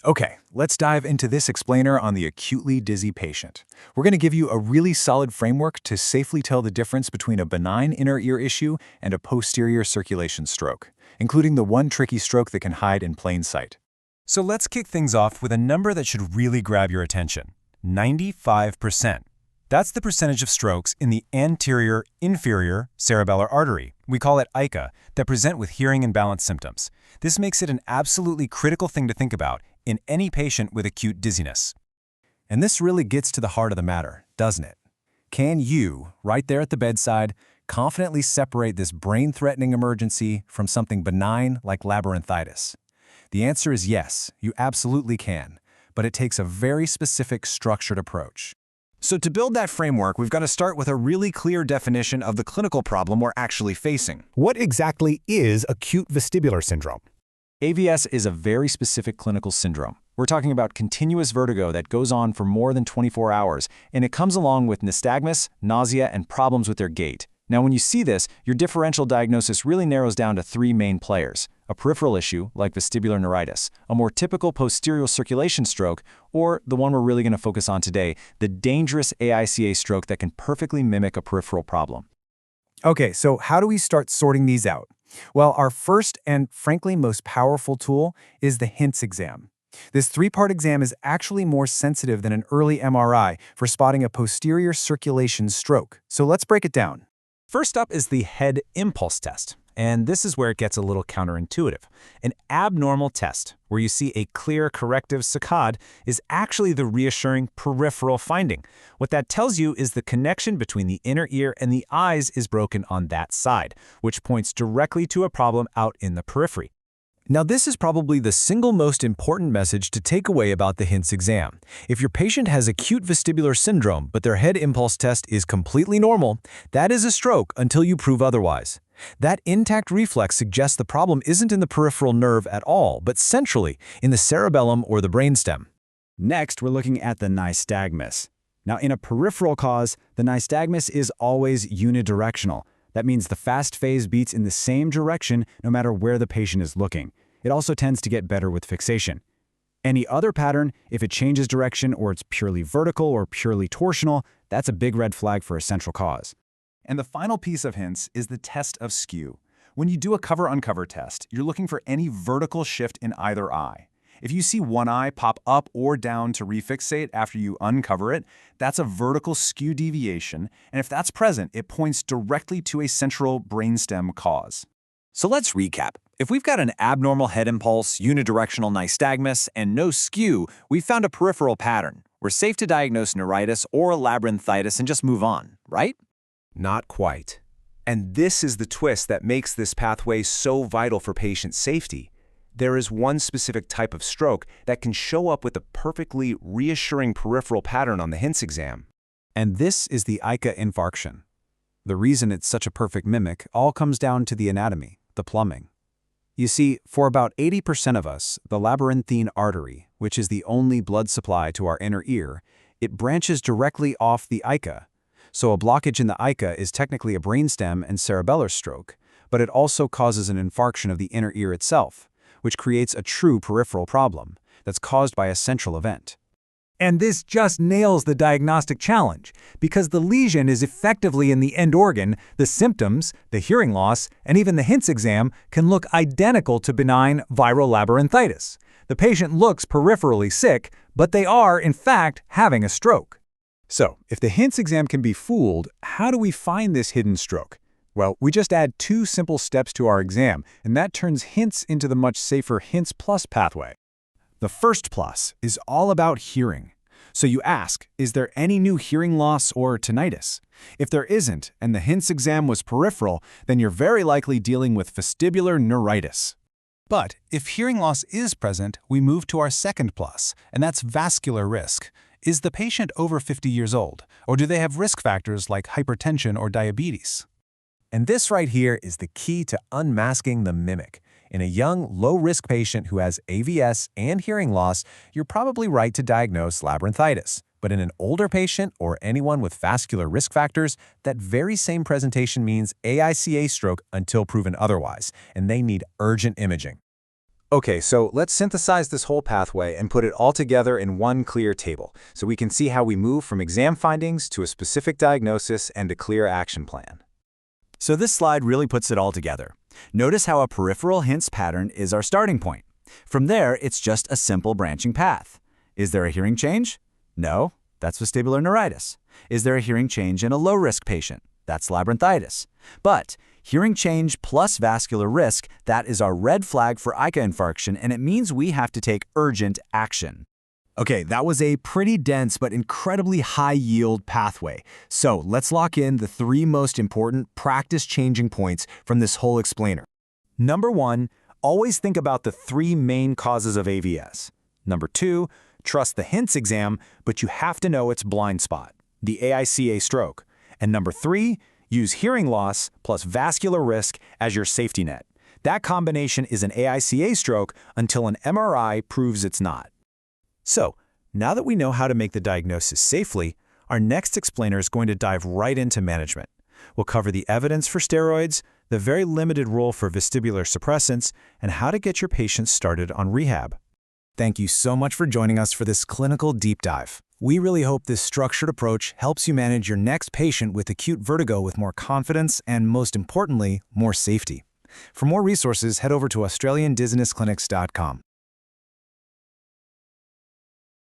Okay, let's dive into this explainer on the acutely dizzy patient. We're going to give you a really solid framework to safely tell the difference between a benign inner ear issue and a posterior circulation stroke, including the one tricky stroke that can hide in plain sight. So let's kick things off with a number that should really grab your attention: 95%. That's the percentage of strokes in the anterior inferior cerebellar artery, we call it AICA, that present with hearing imbalance symptoms. This makes it an absolutely critical thing to think about in any patient with acute dizziness. And this really gets to the heart of the matter, doesn't it? Can you, right there at the bedside, confidently separate this brain-threatening emergency from something benign like labyrinthitis? The answer is yes, you absolutely can, but it takes a very specific, structured approach. So to build that framework, we've got to start with a really clear definition of the clinical problem we're actually facing. What exactly is acute vestibular syndrome? AVS is a very specific clinical syndrome. We're talking about continuous vertigo that goes on for more than 24 hours, and it comes along with nystagmus, nausea, and problems with their gait. Now, when you see this, your differential diagnosis really narrows down to three main players: a peripheral issue, like vestibular neuritis, a more typical posterior circulation stroke, or the one we're really going to focus on today, the dangerous AICA stroke that can perfectly mimic a peripheral problem. Okay, so how do we start sorting these out? Well, our first and frankly most powerful tool is the HINTS exam. This three-part exam is actually more sensitive than an early MRI for spotting a posterior circulation stroke. So let's break it down. First up is the head impulse test, and this is where it gets a little counterintuitive. An abnormal test, where you see a clear corrective saccade, is actually the reassuring peripheral finding. What that tells you is the connection between the inner ear and the eyes is broken on that side, which points directly to a problem out in the periphery. Now, this is probably the single most important message to take away about the HINTS exam. If your patient has acute vestibular syndrome, but their head impulse test is completely normal, that is a stroke until you prove otherwise. That intact reflex suggests the problem isn't in the peripheral nerve at all, but centrally in the cerebellum or the brainstem. Next, we're looking at the nystagmus. Now, in a peripheral cause, the nystagmus is always unidirectional. That means the fast phase beats in the same direction no matter where the patient is looking. It also tends to get better with fixation. Any other pattern, if it changes direction or it's purely vertical or purely torsional, that's a big red flag for a central cause. And the final piece of HINTS is the test of skew. When you do a cover-uncover test, you're looking for any vertical shift in either eye. If you see one eye pop up or down to refixate after you uncover it, that's a vertical skew deviation, and if that's present, it points directly to a central brainstem cause. So let's recap. If we've got an abnormal head impulse, unidirectional nystagmus, and no skew, we've found a peripheral pattern. We're safe to diagnose neuritis or labyrinthitis and just move on, right? Not quite. And this is the twist that makes this pathway so vital for patient safety. There is one specific type of stroke that can show up with a perfectly reassuring peripheral pattern on the HINTS exam. And this is the AICA infarction. The reason it's such a perfect mimic all comes down to the anatomy, the plumbing. You see, for about 80% of us, the labyrinthine artery, which is the only blood supply to our inner ear, it branches directly off the AICA. So a blockage in the AICA is technically a brainstem and cerebellar stroke, but it also causes an infarction of the inner ear itself, which creates a true peripheral problem that's caused by a central event. And this just nails the diagnostic challenge, because the lesion is effectively in the end organ. The symptoms, the hearing loss, and even the HINTS exam can look identical to benign viral labyrinthitis. The patient looks peripherally sick, but they are, in fact, having a stroke. So, if the HINTS exam can be fooled, how do we find this hidden stroke? Well, we just add two simple steps to our exam, and that turns HINTS into the much safer HINTS Plus pathway. The first plus is all about hearing. So you ask, is there any new hearing loss or tinnitus? If there isn't, and the HINTS exam was peripheral, then you're very likely dealing with vestibular neuritis. But if hearing loss is present, we move to our second plus, and that's vascular risk. Is the patient over 50 years old, or do they have risk factors like hypertension or diabetes? And this right here is the key to unmasking the mimic. In a young, low-risk patient who has AVS and hearing loss, you're probably right to diagnose labyrinthitis. But in an older patient or anyone with vascular risk factors, that very same presentation means AICA stroke until proven otherwise, and they need urgent imaging. Okay, so let's synthesize this whole pathway and put it all together in one clear table, so we can see how we move from exam findings to a specific diagnosis and a clear action plan. So this slide really puts it all together. Notice how a peripheral hints pattern is our starting point. From there, it's just a simple branching path. Is there a hearing change? No, that's vestibular neuritis. Is there a hearing change in a low-risk patient? That's labyrinthitis. But hearing change plus vascular risk, that is our red flag for ICA infarction, and it means we have to take urgent action. Okay, that was a pretty dense but incredibly high-yield pathway. So let's lock in the 3 most important practice-changing points from this whole explainer. Number 1, always think about the 3 main causes of AVS. Number 2, trust the hints exam, but you have to know its blind spot, the AICA stroke. And number 3, use hearing loss plus vascular risk as your safety net. That combination is an AICA stroke until an MRI proves it's not. So, now that we know how to make the diagnosis safely, our next explainer is going to dive right into management. We'll cover the evidence for steroids, the very limited role for vestibular suppressants, and how to get your patients started on rehab. Thank you so much for joining us for this clinical deep dive. We really hope this structured approach helps you manage your next patient with acute vertigo with more confidence and, most importantly, more safety. For more resources, head over to AustralianDizzinessClinics.com.